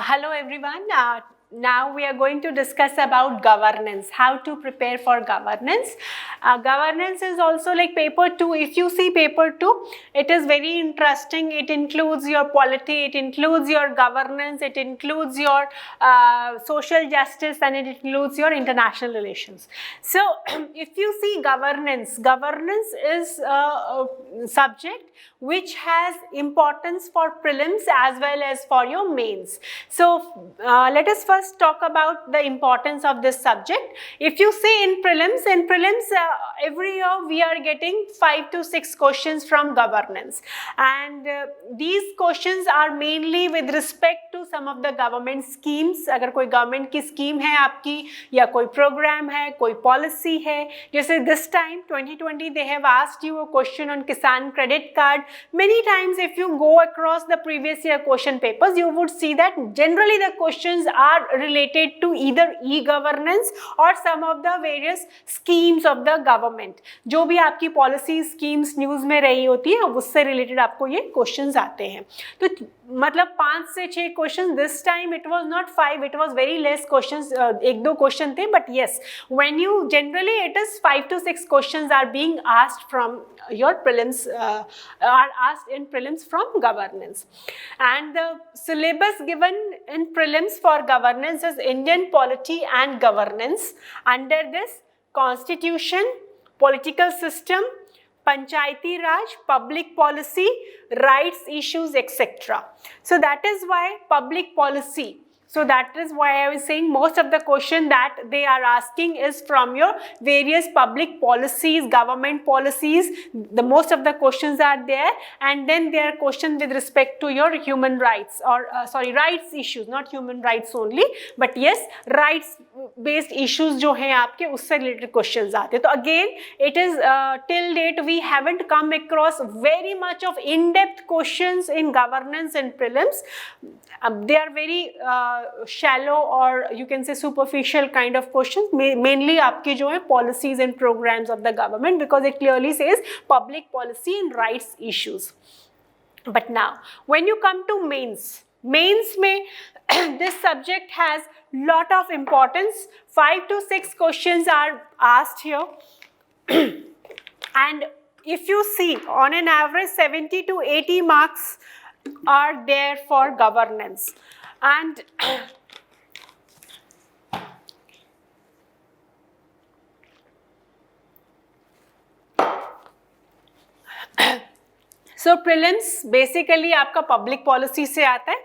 Hello everyone. Now we are going to discuss about governance, how to prepare for governance. Governance is also like paper 2. If you see paper 2, it is very interesting. It includes your polity, it includes your governance, it includes your social justice, and it includes your international relations. So if you see governance is a subject which has importance for prelims as well as for your mains. So let us first talk about the importance of this subject. If you see in prelims every year we are getting 5 to 6 questions from governance, and these questions are mainly with respect to some of the government schemes. अगर कोई government की scheme है आपकी, या कोई program है, कोई policy है, जैसे this time 2020 they have asked you a question on Kisan credit card. Many times if you go across the previous year question papers, you would see that generally the questions are related to either e-governance or some of the various schemes of the government. जो भी आपकी policy schemes news में रही होती है उससे related आपको ये questions आते हैं. तो मतलब 5 से 6 questions. This time it was not 5, it was very less questions. एक दो question थे, but yes, when you generally it is 5 to 6 questions are being asked from your prelims, are asked in prelims from governance. And the syllabus given in prelims for governance is Indian polity and governance. Under this, constitution, political system, Panchayati Raj, public policy, rights issues, etc. So that is why public policy. So that is why I was saying most of the question that they are asking is from your various public policies, government policies. The most of the questions are there, and then there are questions with respect to your human rights or rights issues, not human rights only, but yes, rights based issues जो हैं आपके उससे related questions आते हैं. तो again it is till date we haven't come across very much of in-depth questions in governance and prelims. They are very shallow or you can say superficial kind of questions, mainly आपकी जो है policies and programs of the government, because it clearly says public policy and rights issues. But now when you come to mains में this subject has lot of importance. 5 to 6 questions are asked here and if you see on an average 70 to 80 marks are there for governance. And so prelims basically आपका public policy से आता है,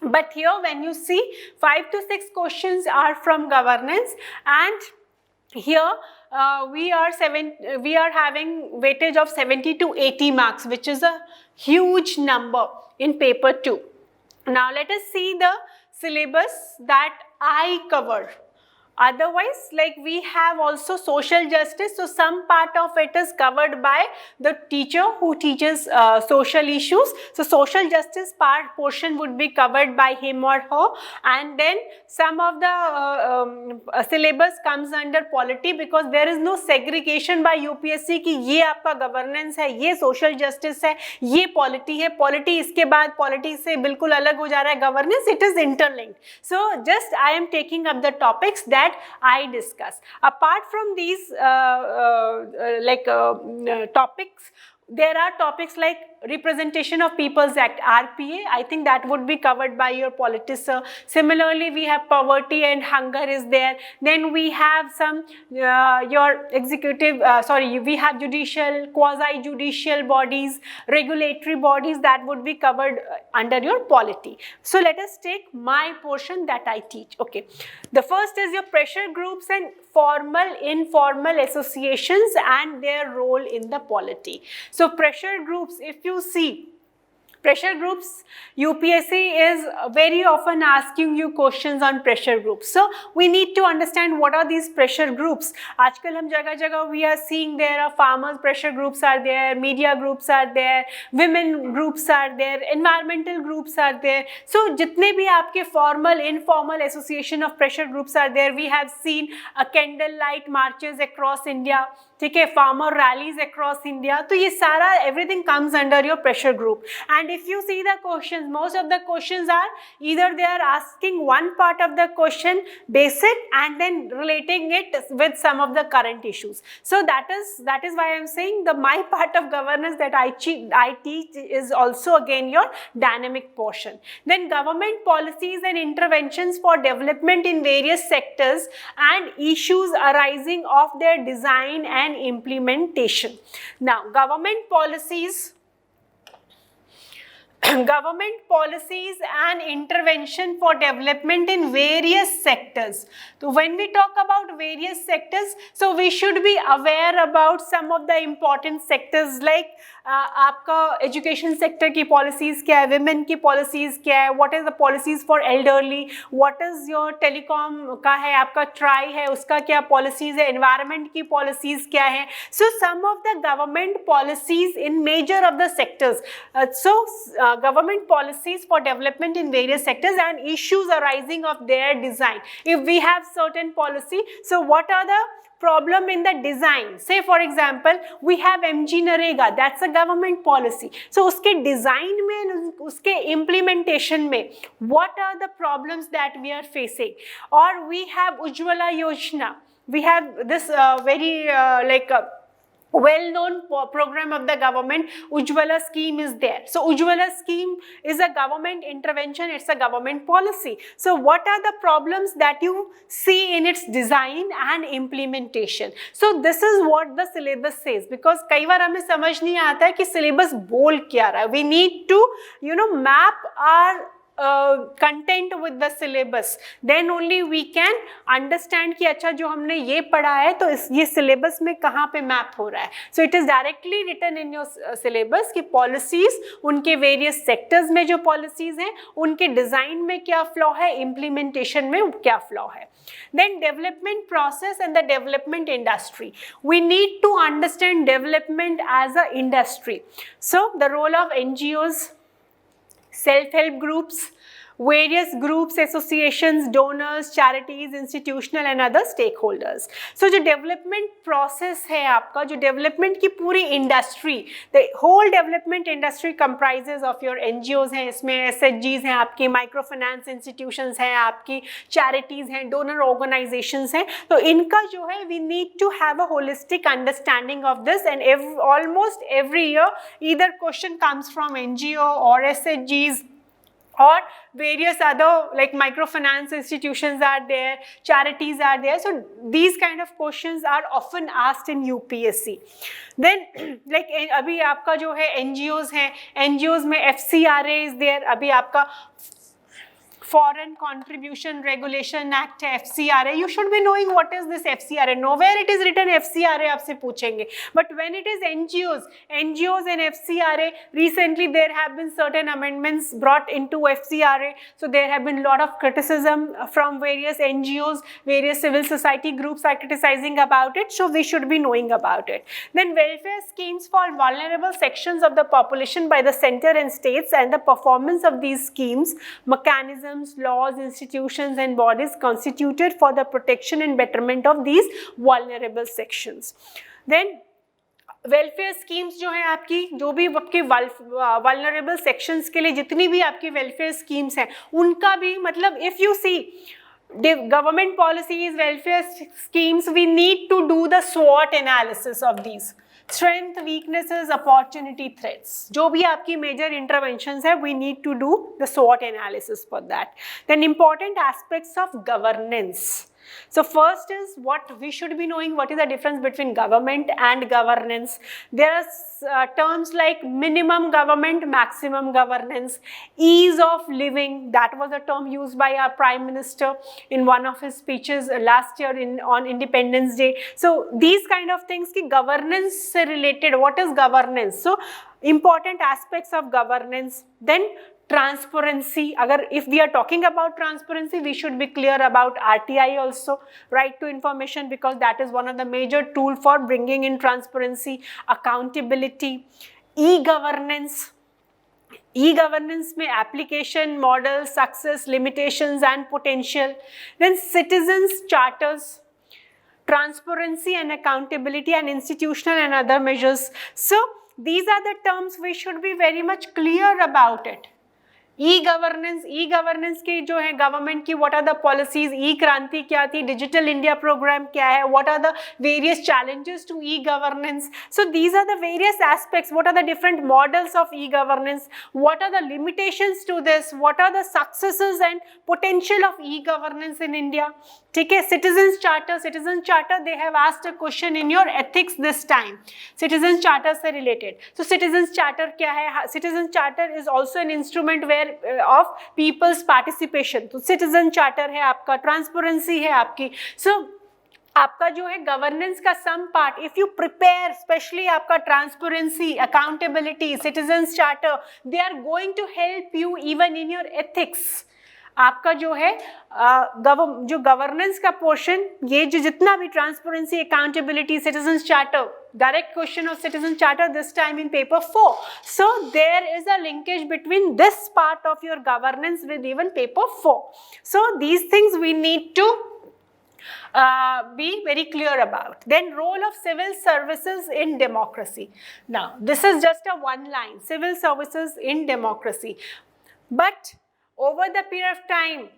but here when you see 5 to 6 questions are from governance, and here we are having weightage of 70 to 80 marks, which is a huge number in paper 2. Now let us see the syllabus that I covered. Otherwise, like we have also social justice, so some part of it is covered by the teacher who teaches social issues. So social justice portion would be covered by him or her, and then some of the syllabus comes under polity, because there is no segregation by UPSC कि ये आपका governance है, ये social justice है, ये polity है, polity इसके बाद polity से बिल्कुल अलग हो जा रहा है governance. It is interlinked. So just I am taking up the topics that I discuss. Apart from these topics, there are topics like Representation of People's Act, RPA. I think that would be covered by your polity, sir. Similarly, we have poverty and hunger is there. Then we have some your executive, we have judicial, quasi-judicial bodies, regulatory bodies that would be covered under your polity. So let us take my portion that I teach. Okay. The first is your pressure groups and formal, informal associations and their role in the polity. So pressure groups, if you see, pressure groups, UPSC is very often asking you questions on pressure groups. So we need to understand what are these pressure groups. आजकल हम जगह we are seeing there are farmers pressure groups are there, media groups are there, women groups are there, environmental groups are there. So जितने भी आपके formal, informal association of pressure groups are there. We have seen a candlelight marches across India. ठीक है, farmer rallies across India, तो ये सारा everything comes under your pressure group. And if you see the questions, most of the questions are either they are asking one part of the question basic and then relating it with some of the current issues. So that is why I am saying the my part of governance that I teach is also again your dynamic portion. Then government policies and interventions for development in various sectors and issues arising of their design and implementation. Now government policies and intervention for development in various sectors. So when we talk about various sectors, so we should be aware about some of the important sectors like आपका education sector की policies क्या है, women की policies क्या है, what is the policies for elderly, what is your telecom का है, आपका ट्राई है उसका क्या पॉलिसीज़ है, एनवायरनमेंट की पॉलिसीज़ क्या है. So some of the government policies in major of the sectors, government policies for development in various sectors and issues arising of their design. If we have certain policy, so what are the problem in the design? Say for example we have MG Narega, that's a government policy. So uske design mein, uske implementation mein what are the problems that we are facing? Or we have Ujjwala Yojana, we have this very well-known program of the government, Ujjwala scheme is there. So Ujjwala scheme is a government intervention, it's a government policy. So what are the problems that you see in its design and implementation? So this is what the syllabus says, because कई बार हमें समझ नहीं आता है कि syllabus बोल क्या रहा है. We need to map our content with the syllabus, then only we can understand कि अच्छा जो हमने ये पढ़ा है तो ये syllabus में कहाँ पे map हो रहा है. So it is directly written in your syllabus कि policies उनके various sectors में जो policies हैं उनके design में क्या flaw है, implementation में क्या flaw है. Then development process and the development industry. We need to understand development as a industry. So the role of NGOs, self-help groups, various groups, associations, donors, charities, institutional and other stakeholders. So जो development process है आपका, जो development की पूरी industry, the whole development industry comprises of your NGOs हैं, इसमें SHGs हैं आपकी, microfinance institutions हैं आपकी, charities हैं, donor organizations हैं. तो इनका जो है we need to have a holistic understanding of this, and almost every year either question comes from NGO or SHGs or various other like microfinance institutions are there, charities are there. So these kind of questions are often asked in UPSC. Then like अभी आपका जो है NGOs हैं, NGOs में FCRA is there, अभी आपका Foreign Contribution Regulation Act है FCRA. You should be knowing what is this FCRA. Nowhere it is written FCRA आपसे पूछेंगे. But when it is NGOs and FCRA, recently there have been certain amendments brought into FCRA. So there have been a lot of criticism from various NGOs, various civil society groups are criticizing about it. So we should be knowing about it. Then welfare schemes for vulnerable sections of the population by the center and states, and the performance of these schemes, mechanisms, laws, institutions and bodies constituted for the protection and betterment of these vulnerable sections. Then welfare schemes जो हैं आपकी, जो भी आपके vulnerable sections के लिए जितनी भी आपकी वेलफेयर स्कीम्स हैं उनका भी मतलब if you see government policies, welfare schemes, we need to do the SWOT analysis of these. Strength, weaknesses, opportunity, threats. जो भी आपकी major interventions है, we need to do the SWOT analysis for that. Then important aspects of governance. So first is what we should be knowing, what is the difference between government and governance. There are terms like minimum government, maximum governance, ease of living. That was a term used by our Prime Minister in one of his speeches last year on Independence Day. So these kind of things ki governance se related, what is governance? So important aspects of governance. Then transparency. If we are talking about transparency, we should be clear about RTI also, right to information, because that is one of the major tools for bringing in transparency. Accountability, e-governance. E-governance में application, model, success, limitations and potential. Then citizens charters. transparency and accountability, and institutional and other measures. So these are the terms we should be very much clear about it. E-governance की जो है government की what are the policies, e Kranti क्या थी, digital India programme क्या है, what are the various challenges to e-governance. So these are the various aspects, what are the different models of e-governance, what are the limitations to this, what are the successes and potential of e-governance in India. ठीक है. Citizen charter they have asked a question in your ethics this time, citizen charter से related. So citizen charter क्या है? Citizen charter is also an instrument where of people's participation. तो citizen charter है आपका, transparency है आपकी. सो आपका जो है गवर्नेंस का some part, if you prepare specially आपका transparency, accountability, citizens charter, they are going to help you even in your ethics. आपका जो है जो गवर्नेंस का पोर्शन, ये जो जितना भी transparency, accountability, citizens charter, direct question of citizen charter this time in paper 4. So there is a linkage between this part of your governance with even paper 4. So these things we need to be very clear about. Then role of civil services in democracy. Now this is just a one line, civil services in democracy. But over the period of time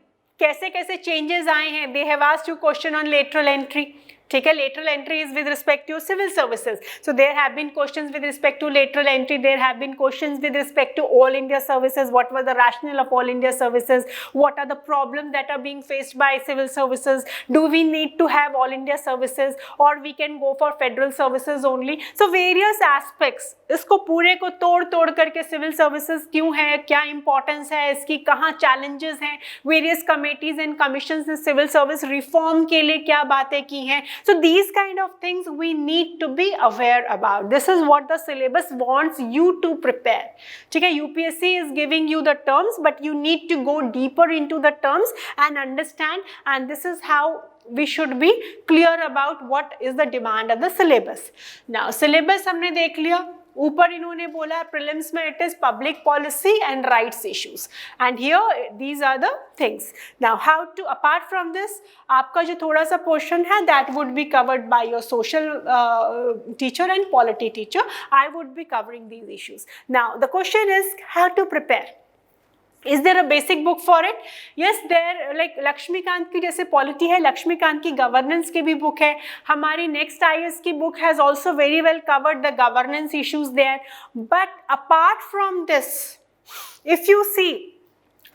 कैसे कैसे changes आए हैं. They have asked you question on lateral entry. ठीक है. lateral entry is with respect to civil services. So there have been questions with respect to lateral entry. There have been questions with respect to all India services. What was the rationale of all India services? What are the problems that are being faced by civil services? Do we need to have all India services or we can go for federal services only? So various aspects. इसको पूरे को तोड़ करके civil services क्यों है, क्या importance है इसकी, कहाँ challenges हैं, various committees and commissions ने civil service reform के लिए क्या बातें की हैं. So these kind of things we need to be aware about. This is what the syllabus wants you to prepare. ठीक है. UPSC is giving you the terms, but you need to go deeper into the terms and understand, and this is how we should be clear about what is the demand of the syllabus. Now syllabus हमने देख लिया. ऊपर इन्होंने बोला prelims में it is public policy and rights issues, and here these are the things. Now how to, apart from this आपका जो थोड़ा सा पोर्शन है that would be covered by your social teacher and polity teacher. I would be covering these issues. Now the question is how to prepare. Is there a basic book for it? Yes, there, like Laxmikanth की जैसे polity है, लक्ष्मीकांत की governance की भी book है. हमारी next IAS की book has also very well covered the governance issues there. But apart from this, if you see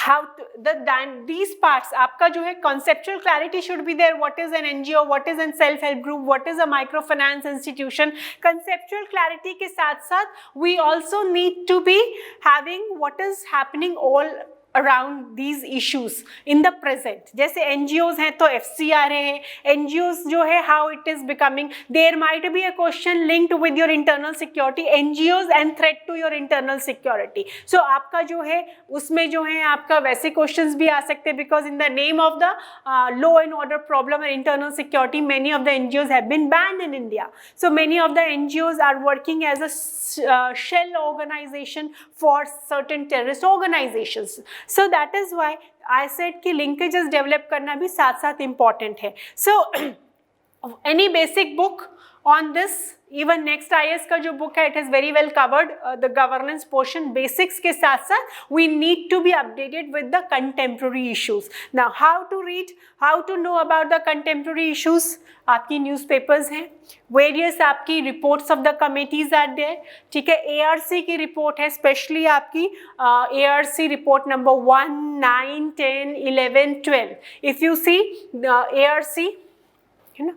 how to, these parts, आपका जो है conceptual clarity should be there. What is an NGO, what is a self-help group, what is a microfinance institution. Conceptual clarity के साथ साथ we also need to be having what is happening all around these issues in the present. जैसे NGOs हैं तो FCRA है. NGOs जो है how it is becoming, there might be a question linked with your internal security, NGOs and threat to your internal security. So आपका जो है उसमें जो है आपका वैसे questions भी आ सकते हैं, because in the name of the law and order problem and internal security, many of the NGOs have been banned in India. So many of the NGOs are working as a shell organization for certain terrorist organizations. So that is why I said कि linkages develop करना भी साथ साथ important है. So any basic book on this, even next IAS का जो book है, it is very well covered the governance portion basics के साथ साथ we need to be updated with the contemporary issues. Now how to read, how to know about the contemporary issues, आपकी newspapers हैं, various आपकी reports of the committees are there. ठीक है. ARC की report है, specially आपकी ARC report number 1, 9, 10, 11, 12. If you see the ARC है ना,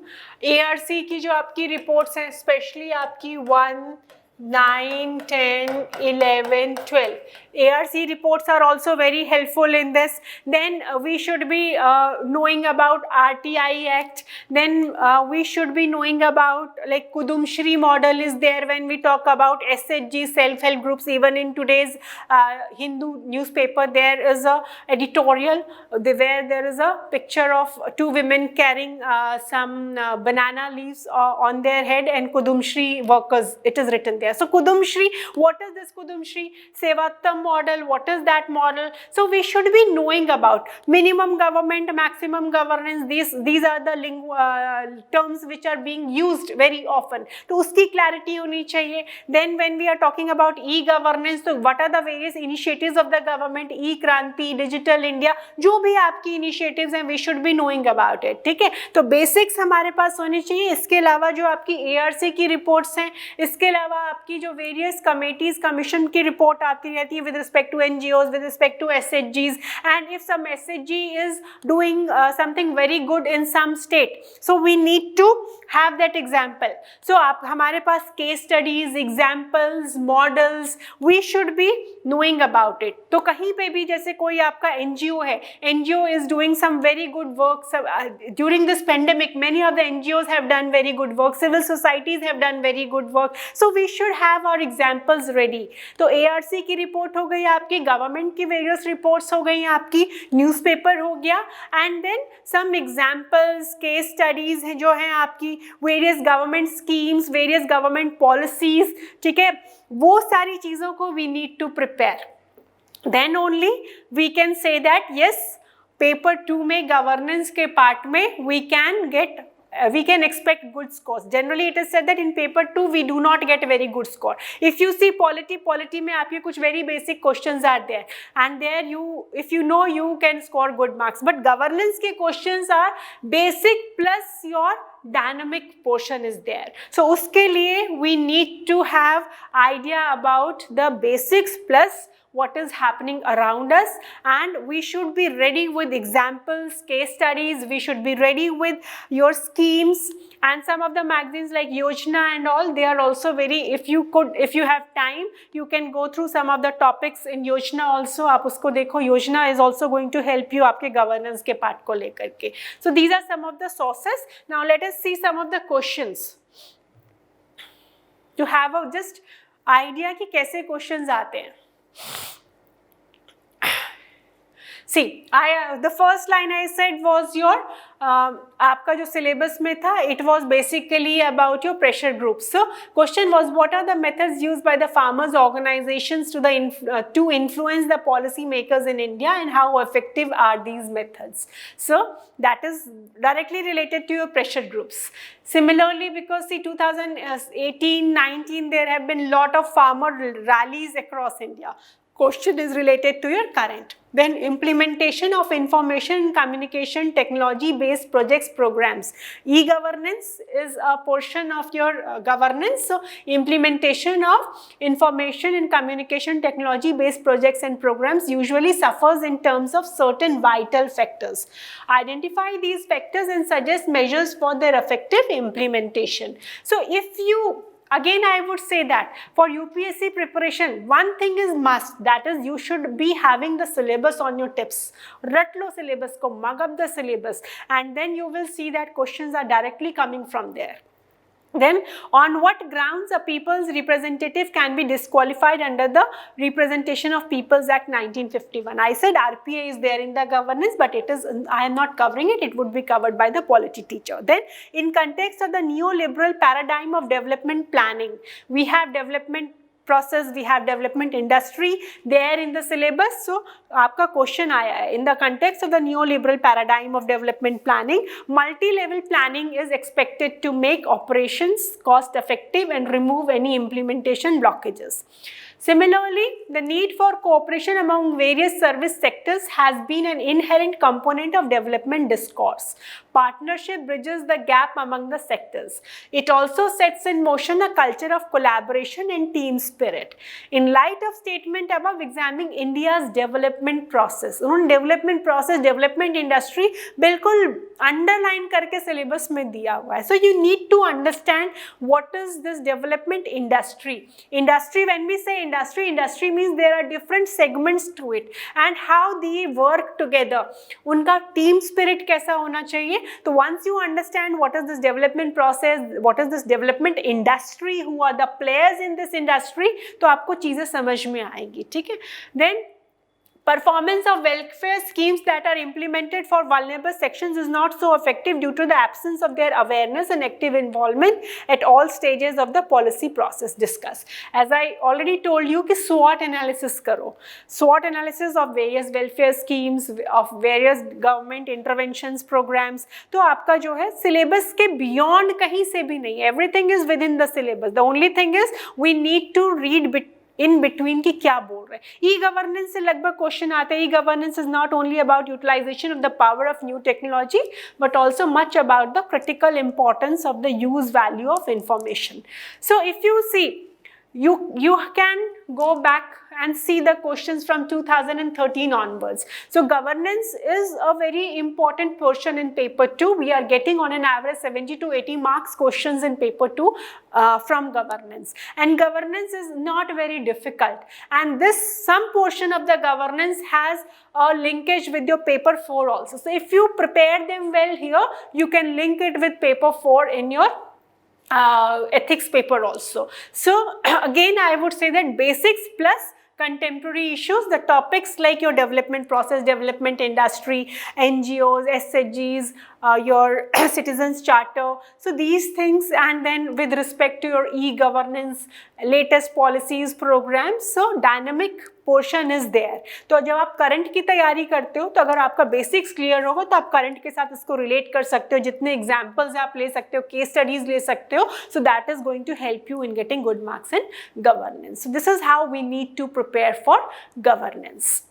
ARC की जो आपकी रिपोर्ट्स हैं, स्पेशली आपकी 1, 9, 10, 11, 12. ARC reports are also very helpful in this. Then we should be knowing about RTI Act. Then we should be knowing about like Kudumshri model is there when we talk about SHG, self-help groups. Even in today's Hindu newspaper, there is a editorial where there is a picture of two women carrying some banana leaves on their head and Kudumshri workers. It is written there. So Kudumshri, what is this Kudumshri? Sevattam model, what is that model? So we should be knowing about minimum government, maximum governance. These are the terms which are being used very often. तो उसकी clarity होनी चाहिए. Then when we are talking about e-governance, so what are the various initiatives of the government? E-Kranti, Digital India, जो भी आपकी initiatives हैं, we should be knowing about it. ठीक है, तो basics हमारे पास होनी चाहिए. इसके अलावा जो आपकी ARC की reports हैं, इसके अलावा आपकी जो various committees, commission की report आती रहती है with respect to NGOs, with respect to SHGs, and if some SHG is doing something very good in some state, so we need to have that example. So आप हमारे पास case studies, examples, models, we should be knowing about it. तो कहीं पे भी जैसे कोई आपका NGO है, NGO is doing some very good work. During this pandemic, many of the NGOs have done very good work. Civil societies have done very good work. So we should have our examples ready. तो ARC की report हो गई आपकी, government की various reports हो गई आपकी, newspaper हो गया, and then some examples, case studies हैं जो हैं आपकी, various government schemes, various government policies, ठीक है, वो सारी चीज़ों को we need to prepare. Then only we can say that yes, paper 2 में governance के part में we can expect good scores. Generally it is said that in paper 2 we do not get very good score. If you see polity में आपके कुछ very basic questions are there, and there if you know, you can score good marks. But governance के questions are basic plus your dynamic portion is there. So उसके लिए we need to have idea about the basics plus what is happening around us, and we should be ready with examples, case studies, we should be ready with your schemes, and some of the magazines like Yojana and all, they are also very, if you have time, you can go through some of the topics in Yojana also. आप उसको देखो, Yojana is also going to help you आपके governance के part को लेकर के. So these are some of the sources. Now let us see some of the questions to have a just idea कि कैसे questions आते हैं. See, the first line I said was your आपका जो syllabus में था, it was basically about your pressure groups. So question was, what are the methods used by the farmers organizations to influence the policy makers in India, and how effective are these methods? So that is directly related to your pressure groups. Similarly, because see 2018-19 there have been lot of farmer rallies across India. Question is related to your current. Then implementation of information and communication technology based projects programs. E-governance is a portion of your governance. So implementation of information and communication technology based projects and programs usually suffers in terms of certain vital factors. Identify these factors and suggest measures for their effective implementation. So if you again, I would say that for UPSC preparation, one thing is must, that is you should be having the syllabus on your tips. Rat lo syllabus ko, mug up the syllabus, and then you will see that questions are directly coming from there. Then, on what grounds a people's representative can be disqualified under the Representation of Peoples Act 1951? I said RPA is there in the governance, but it is, I am not covering it, it would be covered by the polity teacher. Then, in context of the neoliberal paradigm of development planning, we have development process, we have development industry there in the syllabus. So, आपका question आया है, in the context of the neoliberal paradigm of development planning, multi-level planning is expected to make operations cost effective and remove any implementation blockages. Similarly, the need for cooperation among various service sectors has been an inherent component of development discourse. Partnership bridges the gap among the sectors. It also sets in motion a culture of collaboration and team spirit. In light of statement above, examining India's development process. उन्होंने development process, development industry बिल्कुल underline करके syllabus में दिया हुआ है. So you need to understand what is this development industry. Industry, when we say industry means there are different segments to it, and how they work together. उनका team spirit कैसा होना चाहिए? So once you understand what is this development process, what is this development industry, who are the players in this industry, तो आपको चीजें समझ में आएगी, ठीक है? Then Performance of welfare schemes that are implemented for vulnerable sections is not so effective due to the absence of their awareness and active involvement at all stages of the policy process. Discuss. As I already told you कि SWOT analysis करो. SWOT analysis of various welfare schemes, of various government interventions programs. तो आपका जो है syllabus के beyond कहीं से भी नहीं. Everything is within the syllabus. The only thing is we need to read in between कि क्या बोल रहे हैं. E-governance से लगभग क्वेश्चन आते हैं. E-governance is not only about utilization of the power of new technology, but also much about the critical importance of the use value of information. So if you see, you can go back and see the questions from 2013 onwards. So governance is a very important portion in paper 2. We are getting on an average 70 to 80 marks questions in paper 2 from governance. And governance is not very difficult. And some portion of the governance has a linkage with your paper 4 also. So if you prepare them well here, you can link it with paper 4 in your ethics paper also. So again, I would say that basics plus contemporary issues, the topics like your development process, development industry, NGOs, SHGs, your citizens charter, so these things, and then with respect to your e-governance, latest policies, programs, so dynamic portion is there. तो जब आप current की तैयारी करते हो तो अगर आपका बेसिक्स क्लियर होगा तो आप करंट के साथ इसको रिलेट कर सकते हो, जितने एग्जाम्पल्स आप ले सकते हो, केस स्टडीज ले सकते हो, so that is going to help you in getting good marks in governance. So this is how we need to prepare for governance.